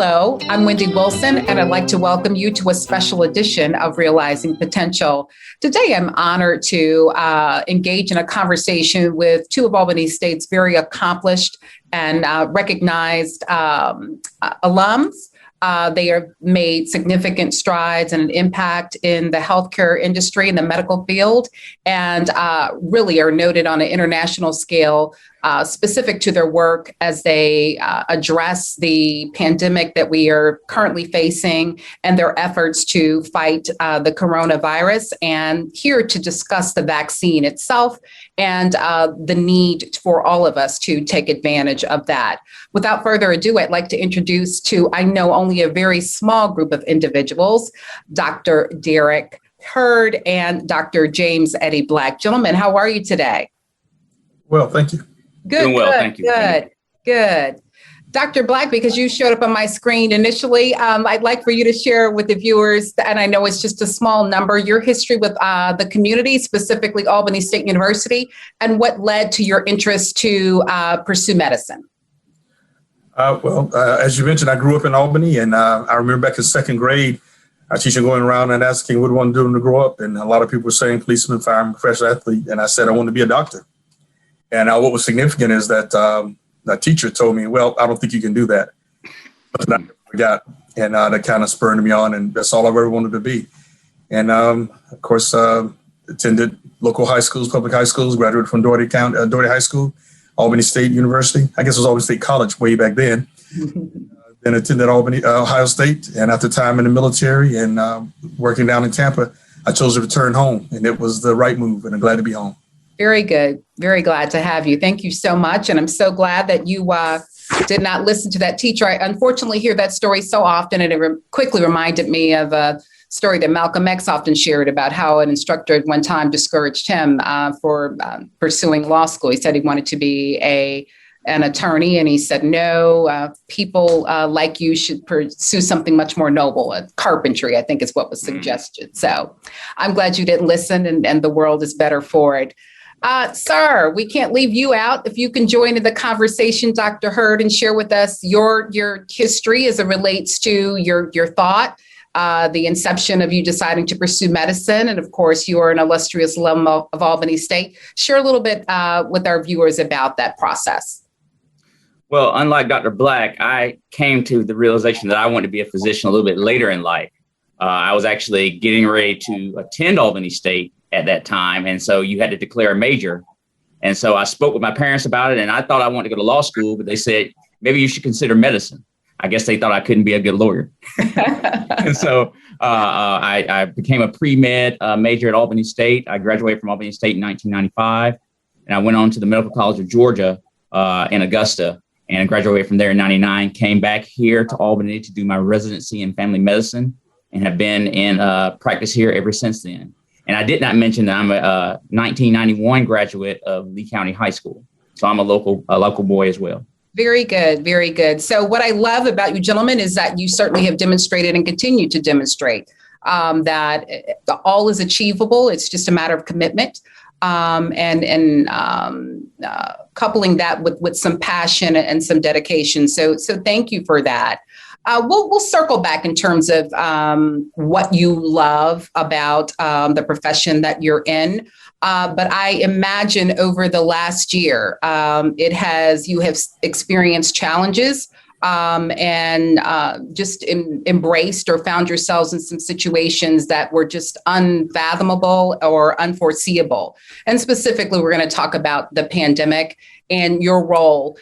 Hello, I'm Wendy Wilson, and I'd like to welcome you to a special edition of Realizing Potential. Today, I'm honored to engage in a conversation with two of Albany State's very accomplished and recognized alums. They have made significant strides and an impact in the healthcare industry, in the medical field, and really are noted on an international scale specific to their work as they address the pandemic that we are currently facing and their efforts to fight the coronavirus, and here to discuss the vaccine itself and the need for all of us to take advantage of that. Without further ado, I'd like to introduce to, I know, only a very small group of individuals, Dr. Derek Hurd and Dr. James Eddie Black. Gentlemen, how are you today? Well, thank you. Good, doing well, thank you. Good. Dr. Black, because you showed up on my screen initially, I'd like for you to share with the viewers, and I know it's just a small number, your history with the community, specifically Albany State University, and what led to your interest to pursue medicine. As you mentioned, I grew up in Albany, and I remember back in second grade, our teacher going around and asking what do I want to do to grow up, and a lot of people were saying policeman, fireman, professional athlete, and I said I want to be a doctor. And what was significant is that the teacher told me, well, I don't think you can do that. But I forgot, and that kind of spurred me on, and that's all I've ever wanted to be. And of course, attended local high schools, public high schools, graduated from Doherty High School, Albany State University. I guess it was Albany State College way back then. Then attended Ohio State, and after time in the military and working down in Tampa, I chose to return home, and it was the right move, and I'm glad to be home. Very good. Very glad to have you. Thank you so much. And I'm so glad that you did not listen to that teacher. I unfortunately hear that story so often, and it quickly reminded me of a story that Malcolm X often shared about how an instructor at one time discouraged him for pursuing law school. He said he wanted to be an attorney, and he said, no, people like you should pursue something much more noble. Carpentry, I think, is what was suggested. So I'm glad you didn't listen, and the world is better for it. Sir, we can't leave you out. If you can join in the conversation, Dr. Hurd, and share with us your history as it relates to your thought, the inception of you deciding to pursue medicine. And of course, you are an illustrious alum of Albany State. Share a little bit with our viewers about that process. Well, unlike Dr. Black, I came to the realization that I wanted to be a physician a little bit later in life. I was actually getting ready to attend Albany State at that time. And so you had to declare a major. And so I spoke with my parents about it, and I thought I wanted to go to law school, but they said, maybe you should consider medicine. I guess they thought I couldn't be a good lawyer. And so I became a pre-med major at Albany State. I graduated from Albany State in 1995, and I went on to the Medical College of Georgia in Augusta, and I graduated from there in 99, came back here to Albany to do my residency in family medicine, and have been in practice here ever since then. And I did not mention that I'm a 1991 graduate of Lee County High School. So I'm a local boy as well. Very good. Very good. So what I love about you gentlemen is that you certainly have demonstrated and continue to demonstrate that all is achievable. It's just a matter of commitment and coupling that with some passion and some dedication. So thank you for that. We'll circle back in terms of what you love about the profession that you're in. But I imagine over the last year, you have experienced challenges and just embraced or found yourselves in some situations that were just unfathomable or unforeseeable. And specifically, we're going to talk about the pandemic and your role.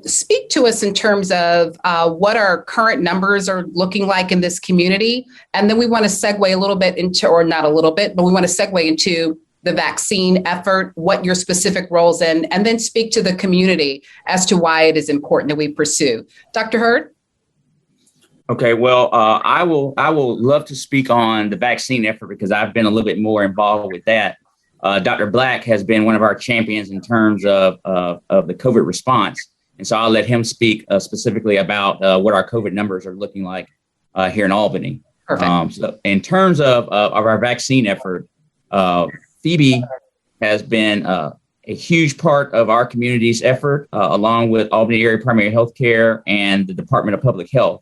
Speak to us in terms of what our current numbers are looking like in this community. And then we want to segue a little bit into, or not a little bit, but we want to segue into the vaccine effort, what your specific roles in, and then speak to the community as to why it is important that we pursue. Dr. Hurd? Okay, well, I will love to speak on the vaccine effort because I've been a little bit more involved with that. Dr. Black has been one of our champions in terms of the COVID response. And so I'll let him speak specifically about what our COVID numbers are looking like here in Albany. Perfect. So in terms of our vaccine effort, Phoebe has been a huge part of our community's effort, along with Albany Area Primary Health Care and the Department of Public Health.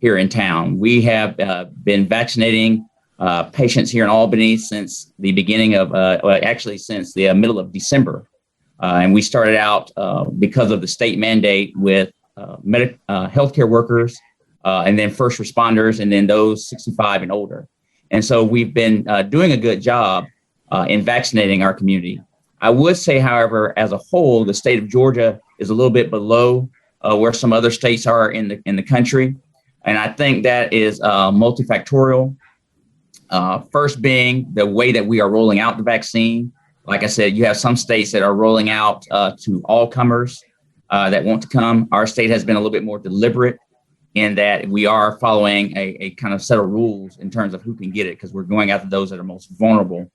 here in town. We have been vaccinating patients here in Albany since the beginning of, actually since the middle of December. And we started out because of the state mandate with healthcare workers and then first responders and then those 65 and older. And so we've been doing a good job in vaccinating our community. I would say, however, as a whole, the state of Georgia is a little bit below where some other states are in the country. And I think that is multifactorial. First being the way that we are rolling out the vaccine. Like I said, you have some states that are rolling out to all comers that want to come. Our state has been a little bit more deliberate in that we are following a kind of set of rules in terms of who can get it, because we're going after those that are most vulnerable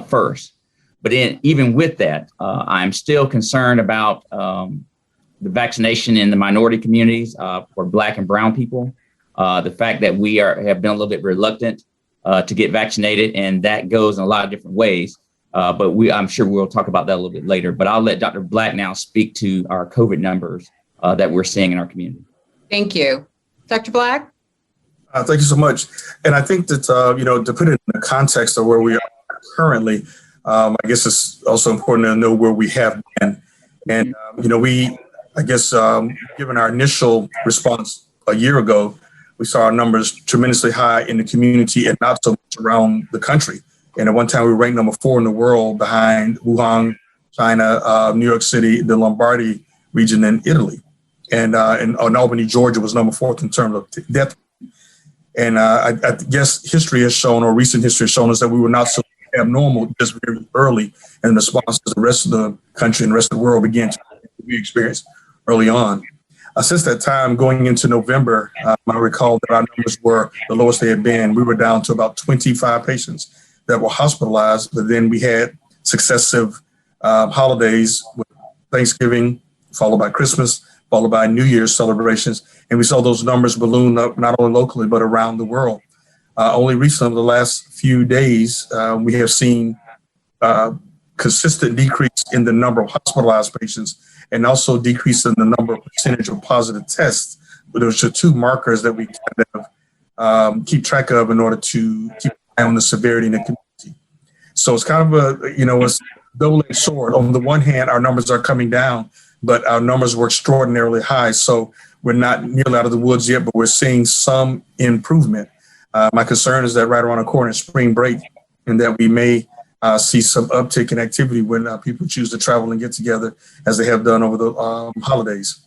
first. But even with that, I'm still concerned about the vaccination in the minority communities for Black and Brown people. The fact that we have been a little bit reluctant to get vaccinated, and that goes in a lot of different ways. But I'm sure we'll talk about that a little bit later. But I'll let Dr. Black now speak to our COVID numbers that we're seeing in our community. Thank you. Dr. Black? Thank you so much. And I think that, to put it in the context of where we are currently, I guess it's also important to know where we have been. And, given our initial response a year ago, we saw our numbers tremendously high in the community and not so much around the country. And at one time, we were ranked number 4 in the world behind Wuhan, China, New York City, the Lombardy region, and Italy. And in Albany, Georgia was number 4 in terms of death. And I guess history has shown, or recent history has shown us, that we were not so abnormal just very early in response to the rest of the country and the rest of the world began to be experienced early on. Since that time, going into November, I recall that our numbers were the lowest they had been. We were down to about 25 patients that were hospitalized, but then we had successive holidays with Thanksgiving, followed by Christmas, followed by New Year's celebrations. And we saw those numbers balloon up not only locally, but around the world. Only recently, the last few days, we have seen consistent decrease in the number of hospitalized patients and also decrease in the number of percentage of positive tests. But those are 2 markers that we kind of keep track of in order to keep an eye on the severity in the community. So it's kind of a double-edged sword. On the one hand, our numbers are coming down, but our numbers were extraordinarily high. So we're not nearly out of the woods yet, but we're seeing some improvement. My concern is that right around the corner is spring break, and that we may see some uptick in activity when people choose to travel and get together, as they have done over the holidays.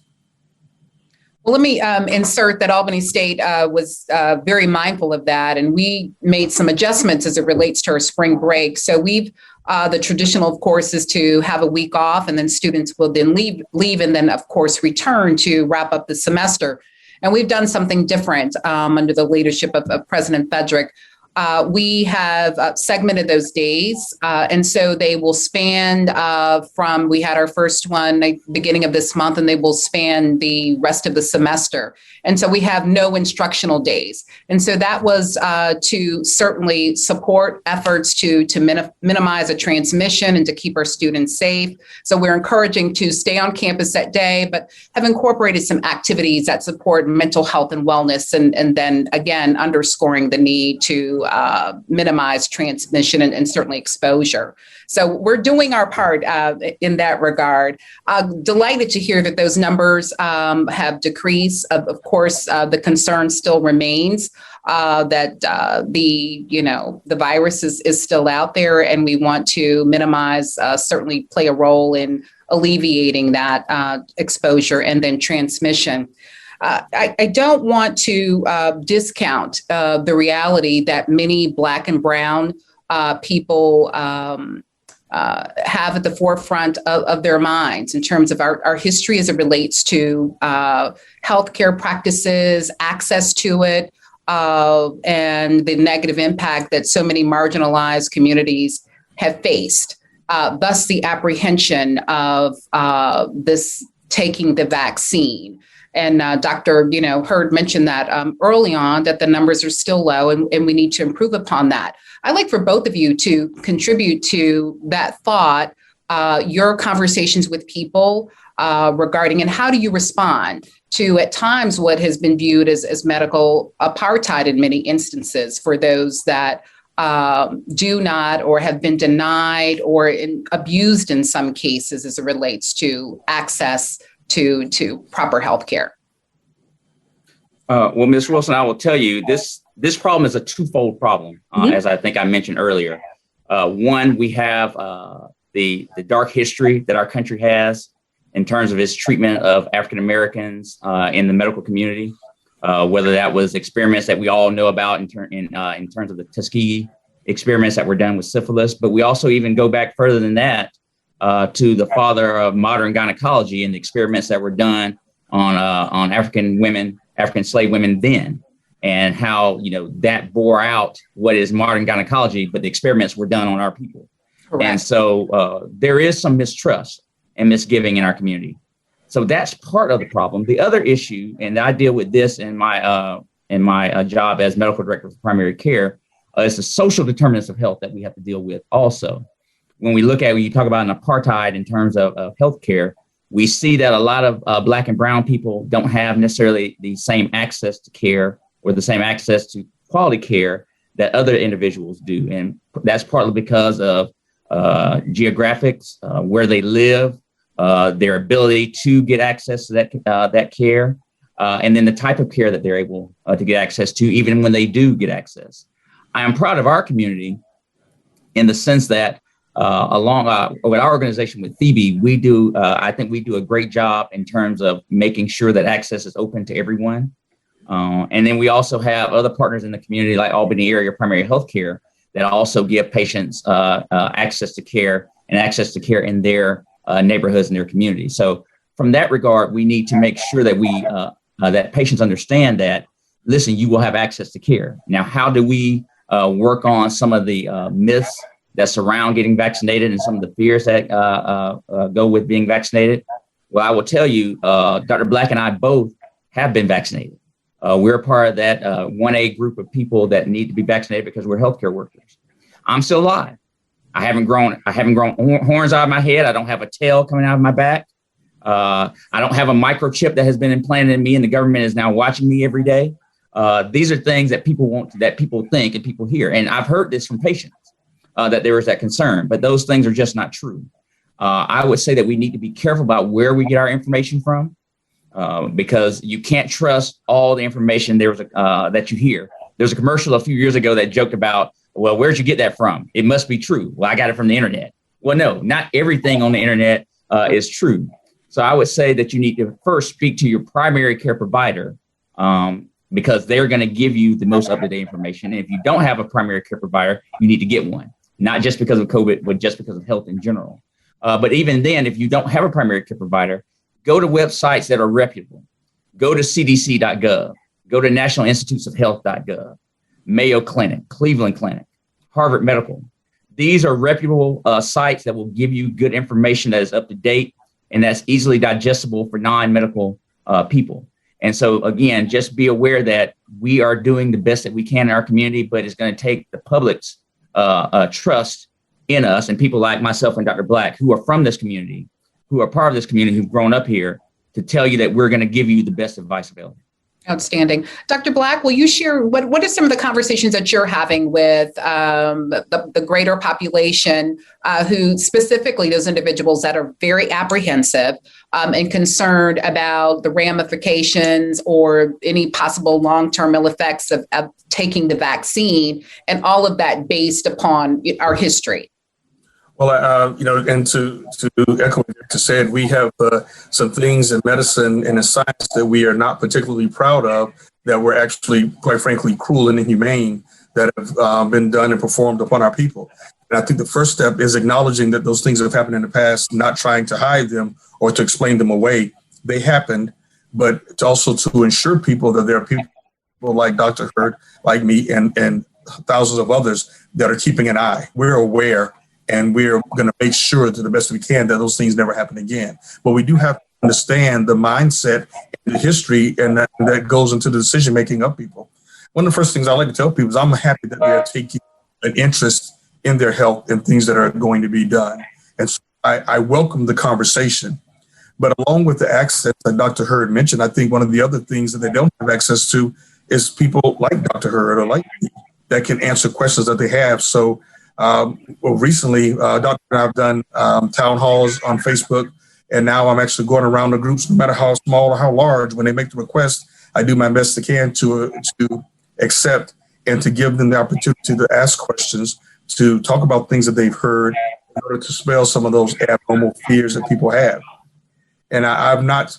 Well, let me insert that Albany State was very mindful of that, and we made some adjustments as it relates to our spring break. So the traditional, of course, is to have a week off, and then students will then leave and then, of course, return to wrap up the semester. And we've done something different under the leadership of President Frederick. We have segmented those days. And so they will span we had our first one beginning of this month, and they will span the rest of the semester. And so we have no instructional days. And so that was to certainly support efforts to minimize a transmission and to keep our students safe. So we're encouraging to stay on campus that day, but have incorporated some activities that support mental health and wellness. And then again, underscoring the need to minimize transmission and certainly exposure. So we're doing our part in that regard. Delighted to hear that those numbers have decreased. Of course, the concern still remains that the virus is still out there, and we want to minimize, certainly play a role in alleviating that exposure and then transmission. I don't want to discount the reality that many Black and Brown people have at the forefront of their minds in terms of our history as it relates to healthcare practices, access to it, and the negative impact that so many marginalized communities have faced. Thus, the apprehension of this taking the vaccine. And Dr. Hurd mentioned that early on, that the numbers are still low, and we need to improve upon that. I'd like for both of you to contribute to that thought, your conversations with people regarding, and how do you respond to at times what has been viewed as medical apartheid in many instances for those that do not or have been denied or abused in some cases as it relates to access to proper health care. Well, Ms. Wilson, I will tell you, this problem is a twofold problem, as I think I mentioned earlier. One, we have the dark history that our country has in terms of its treatment of African Americans in the medical community, whether that was experiments that we all know about in terms of the Tuskegee experiments that were done with syphilis, but we also even go back further than that to the father of modern gynecology and the experiments that were done on African slave women then, and how that bore out what is modern gynecology, but the experiments were done on our people. Correct. And so there is some mistrust and misgiving in our community. So that's part of the problem. The other issue, and I deal with this in my job as medical director for primary care, is the social determinants of health that we have to deal with also. When you talk about an apartheid in terms of healthcare, we see that a lot of Black and brown people don't have necessarily the same access to care or the same access to quality care that other individuals do. And that's partly because of geographics, where they live, their ability to get access to that care, and then the type of care that they're able to get access to, even when they do get access. I am proud of our community in the sense that along with our organization with Phoebe, I think we do a great job in terms of making sure that access is open to everyone. And then we also have other partners in the community like Albany Area Primary Health Care that also give patients access to care and access to care in their neighborhoods and their communities. So from that regard, we need to make sure that that patients understand that, listen, you will have access to care. Now, how do we work on some of the myths that surround getting vaccinated and some of the fears that go with being vaccinated? Well, I will tell you, Dr. Black and I both have been vaccinated. We're a part of that 1A group of people that need to be vaccinated because we're healthcare workers. I'm still alive. I haven't grown horns out of my head. I don't have a tail coming out of my back. I don't have a microchip that has been implanted in me and the government is now watching me every day. These are things that people think and people hear. And I've heard this from patients that there is that concern, but those things are just not true. I would say that we need to be careful about where we get our information from. Because you can't trust all the information that you hear. There's a commercial a few years ago that joked about, well, where'd you get that from? It must be true. Well, I got it from the internet. Well, no, not everything on the internet is true. So I would say that you need to first speak to your primary care provider because they're going to give you the most up-to-date information. And if you don't have a primary care provider, you need to get one, not just because of COVID, but just because of health in general. But even then, if you don't have a primary care provider, go to websites that are reputable. Go to cdc.gov. Go to National Institutes of Health.gov, Mayo Clinic, Cleveland Clinic, Harvard Medical. These are reputable sites that will give you good information that is up to date and that's easily digestible for non-medical people. And so, again, just be aware that we are doing the best that we can in our community, but it's going to take the public's trust in us and people like myself and Dr. Black who are from this community, who are part of this community, who've grown up here, to tell you that we're going to give you the best advice available. Outstanding. Dr. Black, will you share what are some of the conversations that you're having with the greater population who specifically those individuals that are very apprehensive and concerned about the ramifications or any possible long-term ill effects of taking the vaccine and all of that based upon our history? Well, and to echo what Victor said, we have some things in medicine and in science that we are not particularly proud of, that were actually, quite frankly, cruel and inhumane, that have been done and performed upon our people. And I think the first step is acknowledging that those things have happened in the past, not trying to hide them or to explain them away. They happened, but also to ensure people that there are people like Dr. Hurd, like me, and thousands of others that are keeping an eye. We're aware. And we're going to make sure to the best we can that those things never happen again. But we do have to understand the mindset and the history and that goes into the decision making of people. One of the first things I like to tell people is I'm happy that they are taking an interest in their health and things that are going to be done. And so I welcome the conversation. But along with the access that Dr. Hurd mentioned, I think one of the other things that they don't have access to is people like Dr. Hurd or like me that can answer questions that they have. So recently, Dr. and I have done town halls on Facebook, and now I'm actually going around the groups, no matter how small or how large. When they make the request, I do my best I can to accept and to give them the opportunity to ask questions, to talk about things that they've heard in order to dispel some of those abnormal fears that people have. And I've not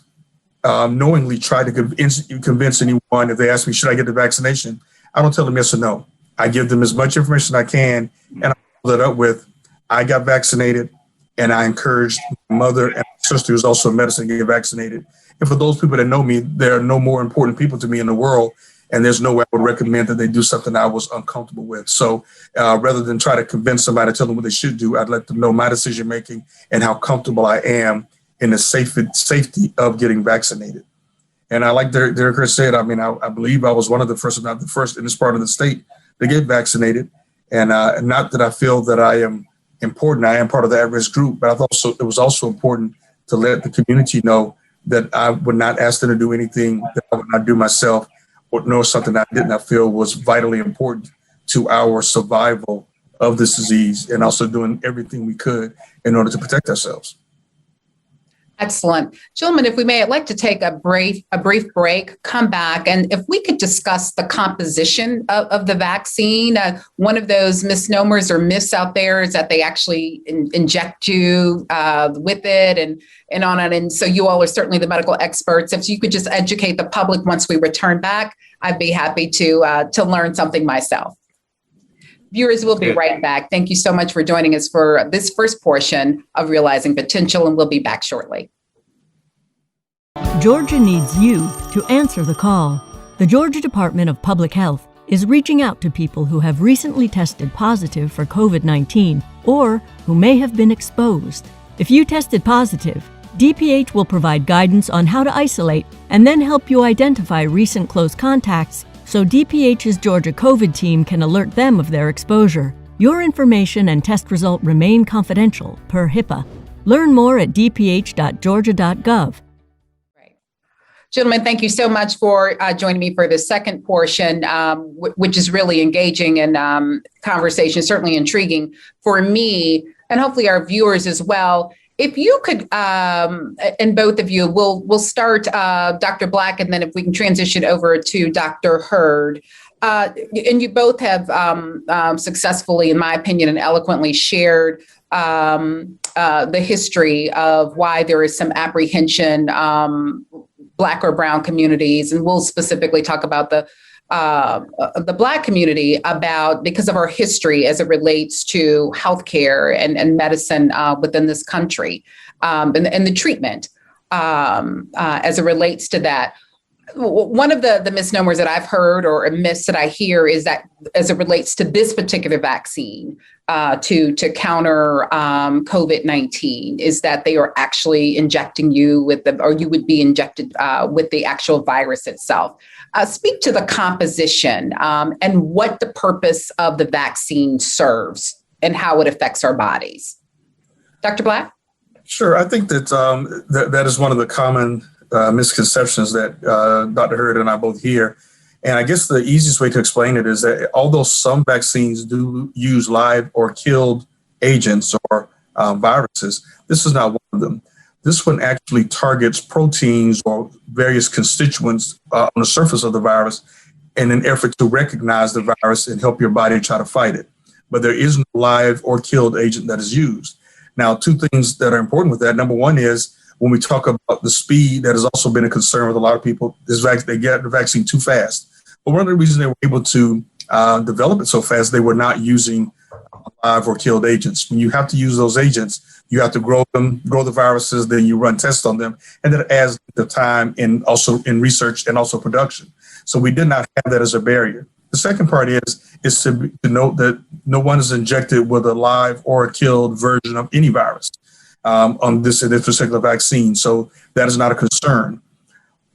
knowingly tried to convince anyone if they ask me, should I get the vaccination? I don't tell them yes or no. I give them as much information I can, and I follow that up with, I got vaccinated, and I encouraged my mother and my sister, who's also in medicine, to get vaccinated. And for those people that know me, there are no more important people to me in the world, and there's no way I would recommend that they do something I was uncomfortable with. So rather than try to convince somebody to tell them what they should do, I'd let them know my decision-making and how comfortable I am in the safety of getting vaccinated. And I like Derek said, I mean, I believe I was one of the first, if not the first in this part of the state to get vaccinated. And not that I feel that I am important, I am part of the at-risk group, but I thought it was also important to let the community know that I would not ask them to do anything that I would not do myself, or know something I did not feel was vitally important to our survival of this disease, and also doing everything we could in order to protect ourselves. Excellent. Gentlemen, if we may, I'd like to take a brief break, come back, and if we could discuss the composition of the vaccine. One of those misnomers or myths out there is that they actually inject you with it and on it. And so you all are certainly the medical experts. If you could just educate the public once we return back, I'd be happy to learn something myself. Viewers, we'll be right back. Thank you so much for joining us for this first portion of Realizing Potential, and we'll be back shortly. Georgia needs you to answer the call. The Georgia Department of Public Health is reaching out to people who have recently tested positive for COVID-19 or who may have been exposed. If you tested positive, DPH will provide guidance on how to isolate and then help you identify recent close contacts so DPH's Georgia COVID team can alert them of their exposure. Your information and test result remain confidential per HIPAA. Learn more at dph.georgia.gov. Gentlemen, thank you so much for joining me for the second portion, which is really engaging and conversation, certainly intriguing for me and hopefully our viewers as well. If you could, and both of you, we'll start Dr. Black, and then if we can transition over to Dr. Hurd. And you both have successfully, in my opinion, and eloquently shared the history of why there is some apprehension, Black or brown communities, and we'll specifically talk about the Black community because of our history as it relates to healthcare and medicine within this country, and the treatment as it relates to that. One of the misnomers that I've heard or myths that I hear is that as it relates to this particular vaccine to counter COVID-19 is that they are actually injecting you with or you would be injected with the actual virus itself. Speak to the composition and what the purpose of the vaccine serves and how it affects our bodies. Dr. Black? Sure. I think that that is one of the common misconceptions that Dr. Hurd and I both hear. And I guess the easiest way to explain it is that although some vaccines do use live or killed agents or viruses, this is not one of them. This one actually targets proteins or various constituents on the surface of the virus in an effort to recognize the virus and help your body try to fight it. But there is no live or killed agent that is used. Now, two things that are important with that. Number one is when we talk about the speed, that has also been a concern with a lot of people. They get the vaccine too fast. But one of the reasons they were able to develop it so fast, they were not using live or killed agents. When you have to use those agents, you have to grow the viruses, then you run tests on them, and that adds the time and also in research and also production. So we did not have that as a barrier. The second part is to note that no one is injected with a live or a killed version of any virus on this particular vaccine. So that is not a concern.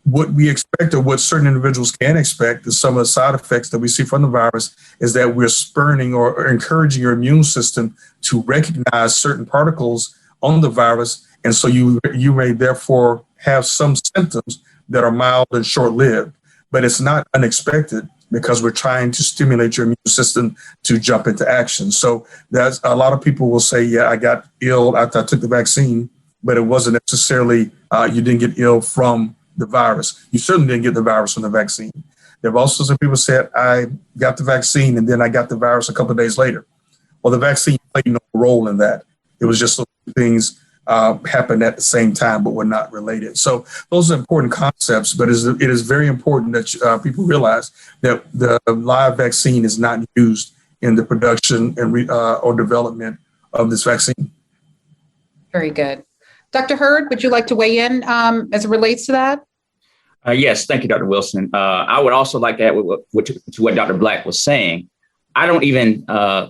What we expect, or what certain individuals can expect, is some of the side effects that we see from the virus is that we're spurning or encouraging your immune system to recognize certain particles on the virus And so you may therefore have some symptoms that are mild and short-lived, but it's not unexpected because we're trying to stimulate your immune system to jump into action. So that's a lot of people will say, yeah, I got ill after I took the vaccine, but it wasn't necessarily, you didn't get ill from the virus. You certainly didn't get the virus from the vaccine. There have also some people said, I got the vaccine and then I got the virus a couple of days later. Well, the vaccine played no role in that. It was just things happened at the same time, but were not related. So those are important concepts, but it is very important that people realize that the live vaccine is not used in the production and or development of this vaccine. Very good. Dr. Hurd, would you like to weigh in as it relates to that? Yes, thank you, Dr. Wilson. I would also like to add to what Dr. Black was saying. I don't even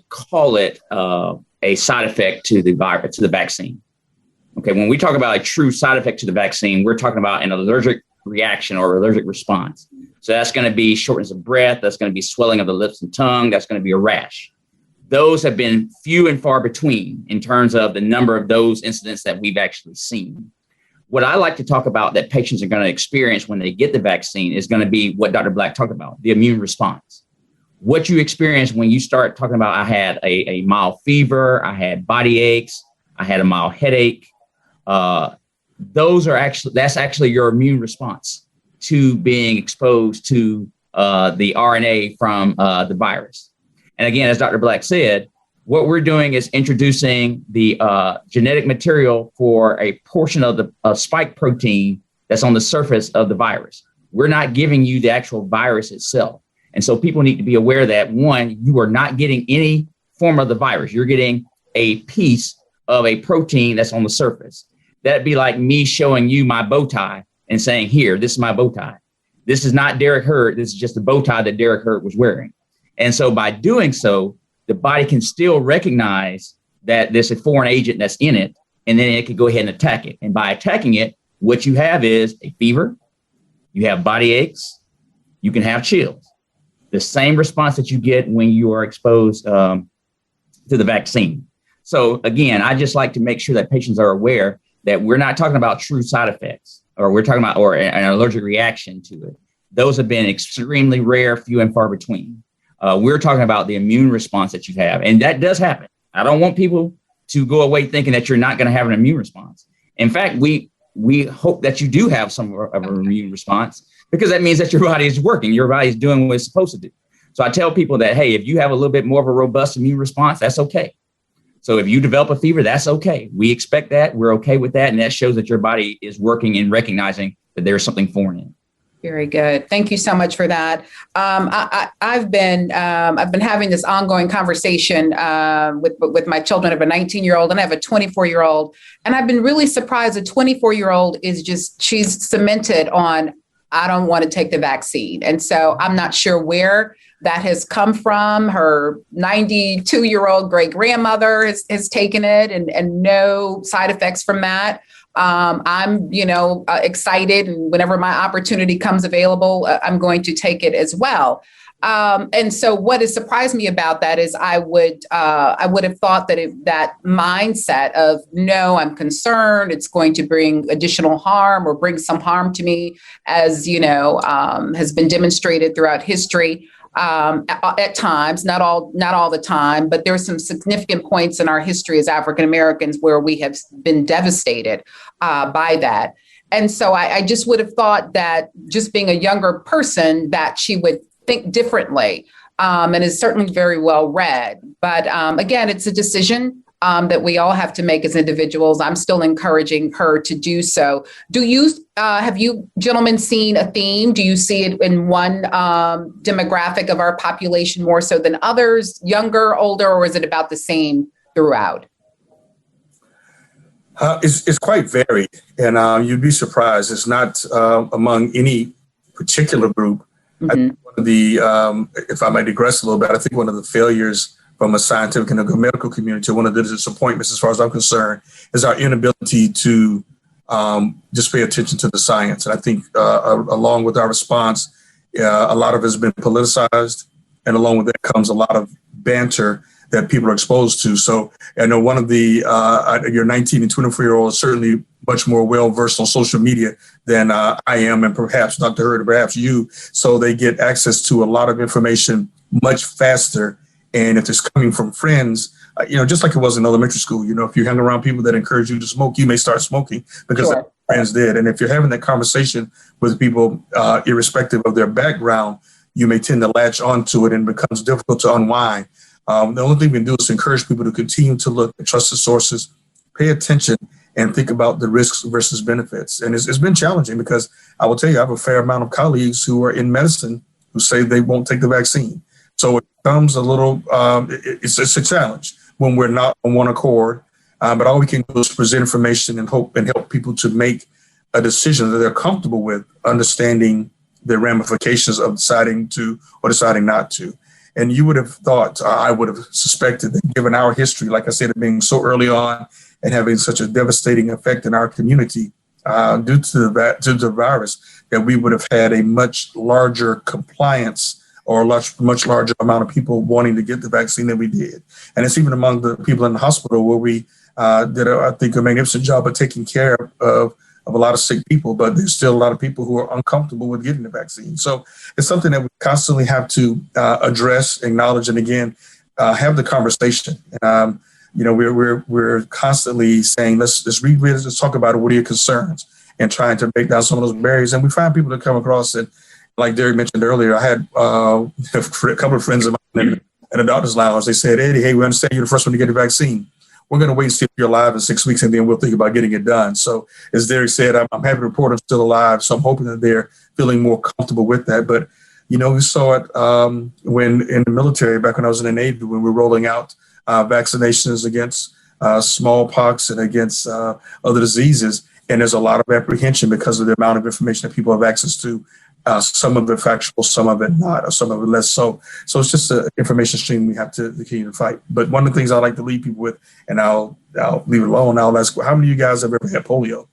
call it a side effect to the virus, to the vaccine. Okay, when we talk about a true side effect to the vaccine, we're talking about an allergic reaction or allergic response. So that's going to be shortness of breath. That's going to be swelling of the lips and tongue. That's going to be a rash. Those have been few and far between in terms of the number of those incidents that we've actually seen. What I like to talk about that patients are going to experience when they get the vaccine is going to be what Dr. Black talked about, the immune response. What you experience when you start talking about, I had a mild fever, I had body aches, I had a mild headache. That's actually your immune response to being exposed to the RNA from the virus. And again, as Dr. Black said, what we're doing is introducing the genetic material for a portion of the spike protein that's on the surface of the virus. We're not giving you the actual virus itself. And so people need to be aware that, one, you are not getting any form of the virus. You're getting a piece of a protein that's on the surface. That'd be like me showing you my bow tie and saying, here, this is my bow tie. This is not Derek Hurd. This is just the bow tie that Derek Hurd was wearing. And so by doing so, the body can still recognize that there's a foreign agent that's in it, and then it can go ahead and attack it. And by attacking it, what you have is a fever, you have body aches, you can have chills. The same response that you get when you are exposed to the vaccine. So again, I just like to make sure that patients are aware that we're not talking about true side effects, or we're talking about or an allergic reaction to it. Those have been extremely rare, few and far between. We're talking about the immune response that you have, and that does happen. I don't want people to go away thinking that you're not going to have an immune response. In fact, we hope that you do have some of an immune response, because that means that your body is working, your body is doing what it's supposed to do. So I tell people that, hey, if you have a little bit more of a robust immune response, that's okay. So if you develop a fever, that's okay. We expect that. We're okay with that. And that shows that your body is working and recognizing that there's something foreign in it. Very good. Thank you so much for that. I've been having this ongoing conversation with my children. I have a 19-year-old and I have a 24-year-old. And I've been really surprised. A 24-year-old she's cemented on, I don't want to take the vaccine. And so I'm not sure where that has come from. Her 92-year-old great grandmother has taken it and no side effects from that. I'm, excited, and whenever my opportunity comes available, I'm going to take it as well. And so what has surprised me about that is I would have thought that mindset of, no, I'm concerned, it's going to bring additional harm or bring some harm to me, as, has been demonstrated throughout history. At times, not all the time, but there's some significant points in our history as African Americans where we have been devastated by that. And so I just would have thought that, just being a younger person, that she would think differently, and is certainly very well read. But again, it's a decision that we all have to make as individuals. I'm still encouraging her to do so. Have you gentlemen seen a theme? Do you see it in one demographic of our population more so than others, younger, older, or is it about the same throughout? It's quite varied, and you'd be surprised. It's not among any particular group. Mm-hmm. I think one of the, if I might digress a little bit, I think one of the failures from a scientific and a medical community, one of the disappointments, as far as I'm concerned, is our inability to just pay attention to the science. And I think along with our response, a lot of it has been politicized, and along with that comes a lot of banter that people are exposed to. So I know one of the your 19 and 24-year-olds certainly much more well-versed on social media than I am, and perhaps Dr. Hurd, or perhaps you. So they get access to a lot of information much faster. And if it's coming from friends, just like it was in elementary school, if you hang around people that encourage you to smoke, you may start smoking because Sure. friends did. And if you're having that conversation with people, irrespective of their background, you may tend to latch onto it and it becomes difficult to unwind. The only thing we can do is encourage people to continue to look at trusted sources, pay attention, and think about the risks versus benefits. And it's been challenging because I will tell you, I have a fair amount of colleagues who are in medicine who say they won't take the vaccine. So it becomes a little, it's a challenge when we're not on one accord. But all we can do is present information and hope and help people to make a decision that they're comfortable with, understanding the ramifications of deciding to or deciding not to. And you would have thought, I would have suspected that given our history, like I said, it being so early on and having such a devastating effect in our community due to the virus, that we would have had a much larger compliance or a much larger amount of people wanting to get the vaccine than we did. And it's even among the people in the hospital where we did, I think, a magnificent job of taking care of a lot of sick people, but there's still a lot of people who are uncomfortable with getting the vaccine. So it's something that we constantly have to address, acknowledge, and again, have the conversation. We're constantly saying, let's revisit, let's talk about it. What are your concerns? And trying to break down some of those barriers. And we find people that come across it, like Derek mentioned earlier. I had a couple of friends of mine in a doctor's lounge. They said, Eddie, hey, we understand you're the first one to get the vaccine. We're going to wait and see if you're alive in 6 weeks, and then we'll think about getting it done. So as Derek said, I'm happy to report I'm still alive. So I'm hoping that they're feeling more comfortable with that. But, we saw it when in the military, back when I was in the Navy, when we were rolling out vaccinations against smallpox and against other diseases. And there's a lot of apprehension because of the amount of information that people have access to. Some of it factual, some of it not, or some of it less so. So it's just an information stream we have to continue to fight. But one of the things I like to leave people with, and I'll leave it alone, I'll ask, how many of you guys have ever had polio?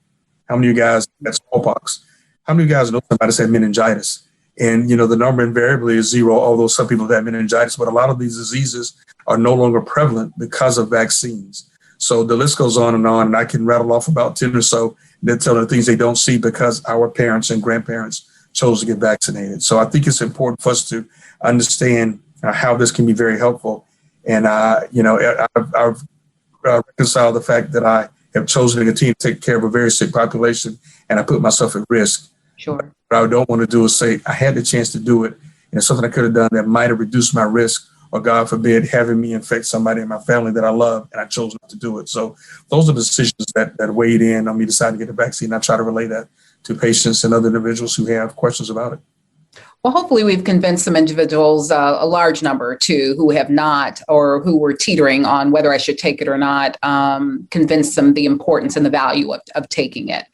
How many of you guys had smallpox? How many of you guys know somebody that's had meningitis? And, the number invariably is 0, although some people have had meningitis. But a lot of these diseases are no longer prevalent because of vaccines. So the list goes on, and I can rattle off about 10 or so. They're telling the things they don't see because our parents and grandparents chose to get vaccinated. So I think it's important for us to understand how this can be very helpful. And, I've reconciled the fact that I have chosen to continue to take care of a very sick population, and I put myself at risk. Sure. What I don't want to do is say I had the chance to do it, and it's something I could have done that might have reduced my risk, or God forbid, having me infect somebody in my family that I love, and I chose not to do it. So those are the decisions that weighed in on me deciding to get the vaccine. I try to relay that to patients and other individuals who have questions about it. Well, hopefully we've convinced some individuals, a large number too, who have not, or who were teetering on whether I should take it or not, convinced them the importance and the value of taking it,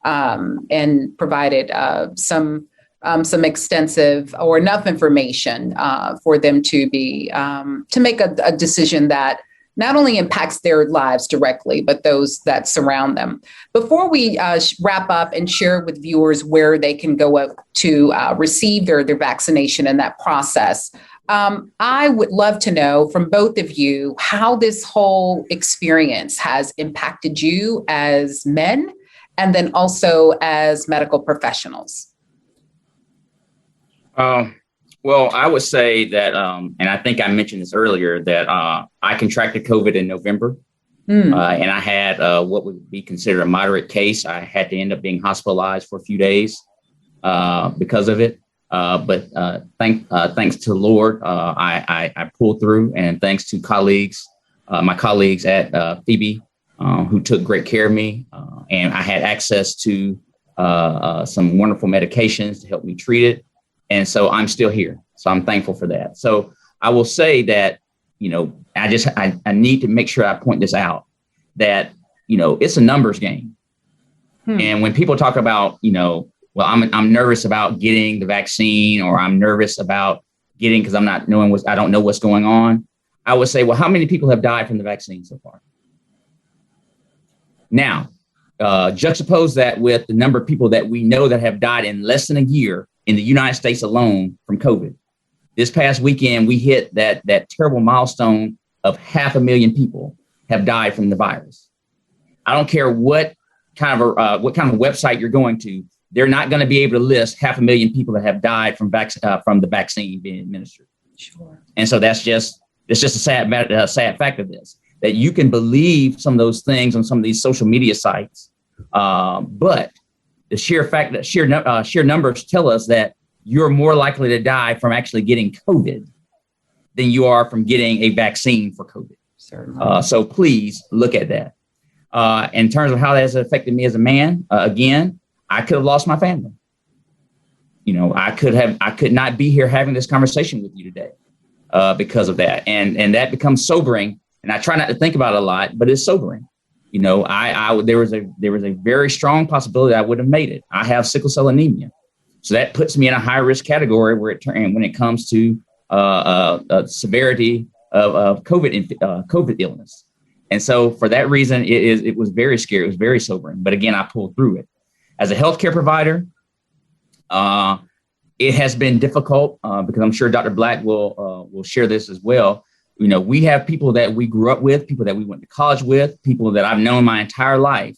and provided some extensive or enough information for them to be to make a decision that not only impacts their lives directly, but those that surround them. Before we wrap up and share with viewers where they can go up to receive their vaccination and that process, I would love to know from both of you how this whole experience has impacted you as men and then also as medical professionals. Well, I would say that, and I think I mentioned this earlier, that I contracted COVID in November, and I had what would be considered a moderate case. I had to end up being hospitalized for a few days because of it. But thanks to the Lord, I pulled through, and thanks to my colleagues at Phoebe, who took great care of me, and I had access to some wonderful medications to help me treat it. And so I'm still here. So I'm thankful for that. So I will say that, I need to make sure I point this out, that, it's a numbers game. And when people talk about, well, I'm nervous about getting the vaccine, or I'm nervous about getting, because I don't know what's going on. I would say, well, how many people have died from the vaccine so far? Now, juxtapose that with the number of people that we know that have died in less than a year in the United States alone from COVID. This past weekend, we hit that terrible milestone of 500,000 people have died from the virus. I don't care what kind of website you're going to, they're not going to be able to list 500,000 people that have died from the vaccine being administered. Sure. And so it's just a sad fact of this, that you can believe some of those things on some of these social media sites, but the sheer fact that sheer numbers tell us that you're more likely to die from actually getting COVID than you are from getting a vaccine for COVID. Certainly. So please look at that. In terms of how that has affected me as a man, again, I could have lost my family. You know, I could not be here having this conversation with you today because of that. And that becomes sobering. And I try not to think about it a lot, but it's sobering. You know, there was a very strong possibility I would have made it. I have sickle cell anemia. So that puts me in a high risk category when it comes to severity of COVID illness. And so for that reason, it was very scary. It was very sobering. But again, I pulled through it. As a healthcare provider, it has been difficult because I'm sure Dr. Black will share this as well. You know, we have people that we grew up with, people that we went to college with, people that I've known my entire life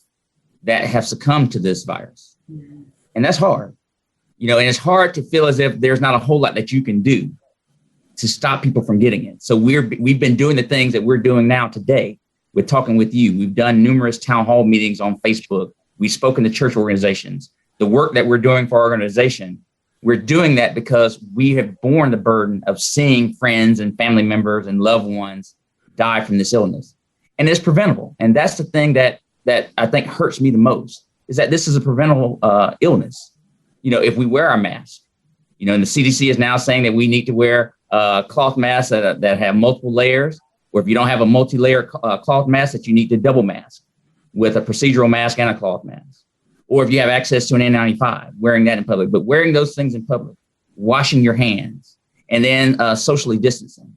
that have succumbed to this virus. Mm-hmm. And that's hard. You know, and it's hard to feel as if there's not a whole lot that you can do to stop people from getting it. So we've been doing the things that we're doing now today with talking with you. We've done numerous town hall meetings on Facebook. We've spoken to church organizations. The work that we're doing for our organization, we're doing that because we have borne the burden of seeing friends and family members and loved ones die from this illness. And it's preventable. And that's the thing that I think hurts me the most, is that this is a preventable illness. You know, if we wear our mask, you know, and the CDC is now saying that we need to wear cloth masks that have multiple layers, or if you don't have a multi-layer cloth mask, that you need to double mask with a procedural mask and a cloth mask. Or if you have access to an N95, wearing that in public, but wearing those things in public, washing your hands, and then socially distancing.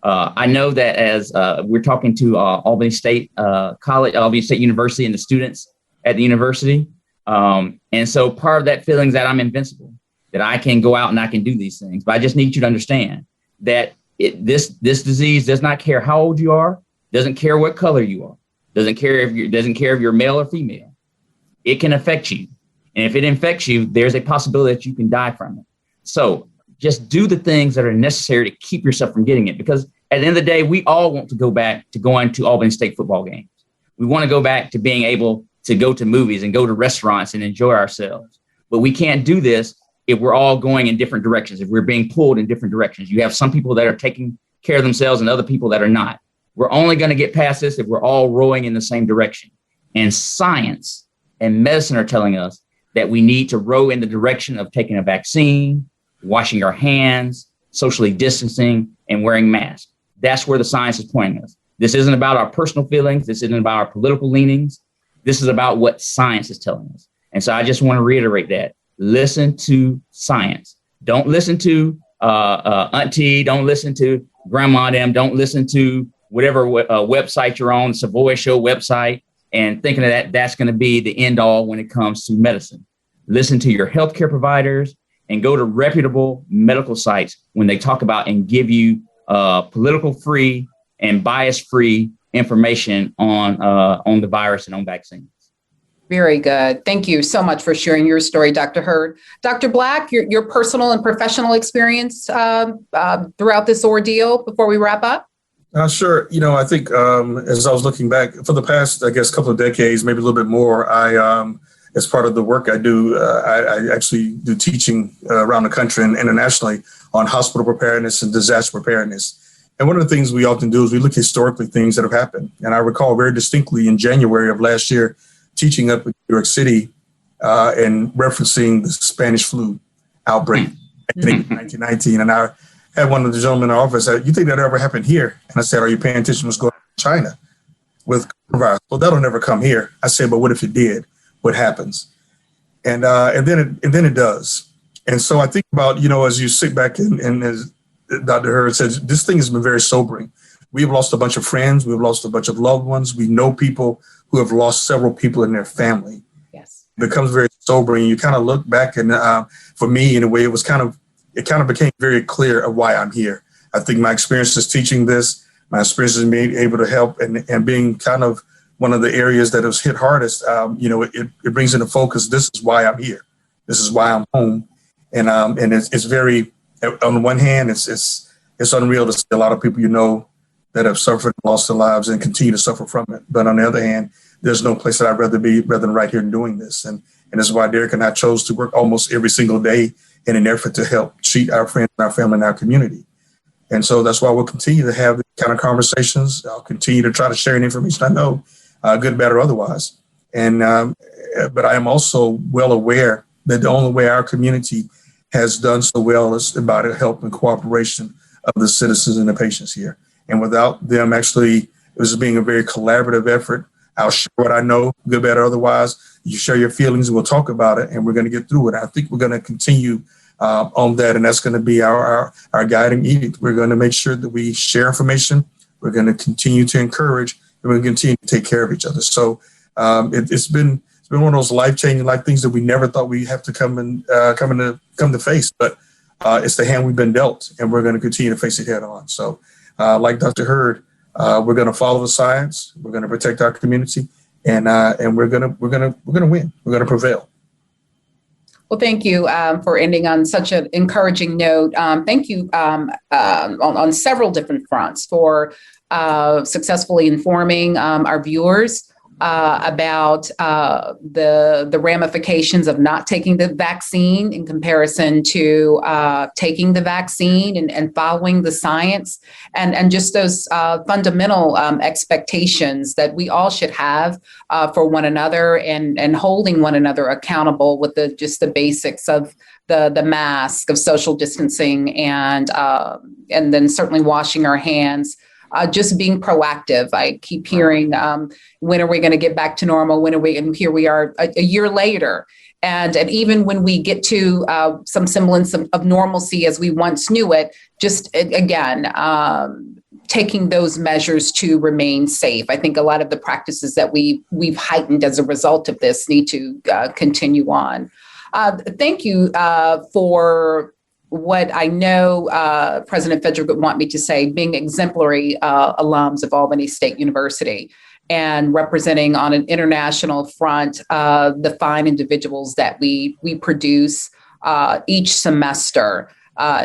I know that as we're talking to Albany State Albany State University and the students at the university. And so part of that feeling is that I'm invincible, that I can go out and I can do these things. But I just need you to understand that this disease does not care how old you are, doesn't care what color you are, doesn't care if you're male or female. It can affect you. And if it infects you, there's a possibility that you can die from it. So just do the things that are necessary to keep yourself from getting it. Because at the end of the day, we all want to go back to going to Albany State football games. We want to go back to being able to go to movies and go to restaurants and enjoy ourselves. But we can't do this if we're all going in different directions, if we're being pulled in different directions. You have some people that are taking care of themselves and other people that are not. We're only going to get past this if we're all rowing in the same direction. And science and medicine are telling us that we need to row in the direction of taking a vaccine, washing our hands, socially distancing, and wearing masks. That's where the science is pointing us. This isn't about our personal feelings. This isn't about our political leanings. This is about what science is telling us. And so I just want to reiterate that. Listen to science. Don't listen to auntie. Don't listen to grandma them. Don't listen to whatever website you're on, Savoy Show website, and thinking that that's going to be the end all when it comes to medicine. Listen to your healthcare providers and go to reputable medical sites when they talk about and give you political free and bias free information on the virus and on vaccines. Very good. Thank you so much for sharing your story, Dr. Hurd. Dr. Black, your personal and professional experience throughout this ordeal before we wrap up? Sure. You know, I think as I was looking back for the past, I guess, couple of decades, maybe a little bit more, as part of the work I do, I actually do teaching around the country and internationally on hospital preparedness and disaster preparedness. And one of the things we often do is we look historically things that have happened. And I recall very distinctly in January of last year, teaching up in New York City and referencing the Spanish flu outbreak in 1919. And I had one of the gentlemen in our office said, "You think that ever happened here?" And I said, "Are you paying attention what's going on in China with coronavirus?" "Well, that'll never come here." I said, "But what if it did? What happens?" And then it does. And so I think about, you know, as you sit back and as Dr. Hurd says, this thing has been very sobering. We've lost a bunch of friends. We've lost a bunch of loved ones. We know people who have lost several people in their family. Yes. It becomes very sobering. You kind of look back and for me, in a way, it kind of became very clear of why I'm here. I think my experiences teaching this, my experiences in being able to help and being kind of one of the areas that was hit hardest, it brings into focus, this is why I'm here. This is why I'm home. And it's very, on the one hand, it's unreal to see a lot of people that have suffered and lost their lives and continue to suffer from it. But on the other hand, there's no place that I'd rather be rather than right here doing this. And this is why Derek and I chose to work almost every single day in an effort to help treat our friends, our family, and our community. And so that's why we'll continue to have the kind of conversations. I'll continue to try to share any information I know, good, bad, or otherwise. And but I am also well aware that the only way our community has done so well is about the help and cooperation of the citizens and the patients here. And without them actually, this is being a very collaborative effort. I'll share what I know, good, bad, or otherwise. You share your feelings, and we'll talk about it, and we're going to get through it. I think we're going to continue on that, and that's going to be our guiding edict. We're going to make sure that we share information. We're going to continue to encourage, and we're going to continue to take care of each other. So it's been one of those life-changing things that we never thought we'd have to come to face, but it's the hand we've been dealt, and we're going to continue to face it head on. So, like Dr. Hurd, we're going to follow the science. We're going to protect our community, and we're going to win. We're going to prevail. Well, thank you for ending on such an encouraging note. Thank you on several different fronts for successfully informing our viewers about the ramifications of not taking the vaccine in comparison to taking the vaccine and following the science and just those fundamental expectations that we all should have for one another and holding one another accountable with just the basics of the mask, of social distancing, and then certainly washing our hands. Just being proactive. I keep hearing, when are we going to get back to normal? When are we? And here we are a year later. And even when we get to some semblance of normalcy as we once knew it, just again, taking those measures to remain safe. I think a lot of the practices that we've heightened as a result of this need to continue on. Thank you for what I know President Federick would want me to say, being exemplary alums of Albany State University and representing on an international front the fine individuals that we produce each semester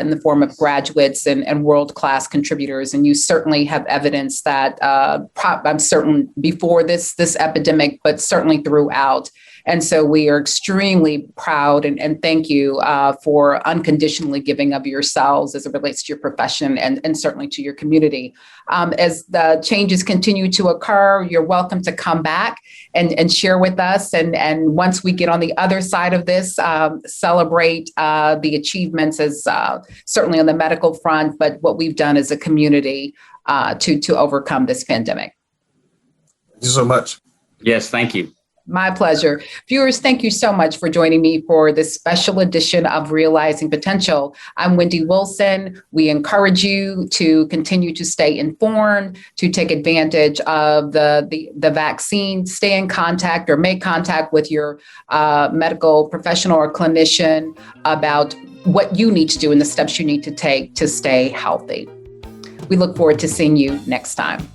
in the form of graduates and world-class contributors. And you certainly have evidence that I'm certain before this epidemic, but certainly throughout. And so we are extremely proud and thank you for unconditionally giving of yourselves as it relates to your profession and certainly to your community. As the changes continue to occur, you're welcome to come back and share with us. And once we get on the other side of this, celebrate the achievements as certainly on the medical front, but what we've done as a community to overcome this pandemic. Thank you so much. Yes, thank you. My pleasure. Viewers, thank you so much for joining me for this special edition of Realizing Potential. I'm Wendy Wilson. We encourage you to continue to stay informed, to take advantage of the vaccine, stay in contact or make contact with your medical professional or clinician about what you need to do and the steps you need to take to stay healthy. We look forward to seeing you next time.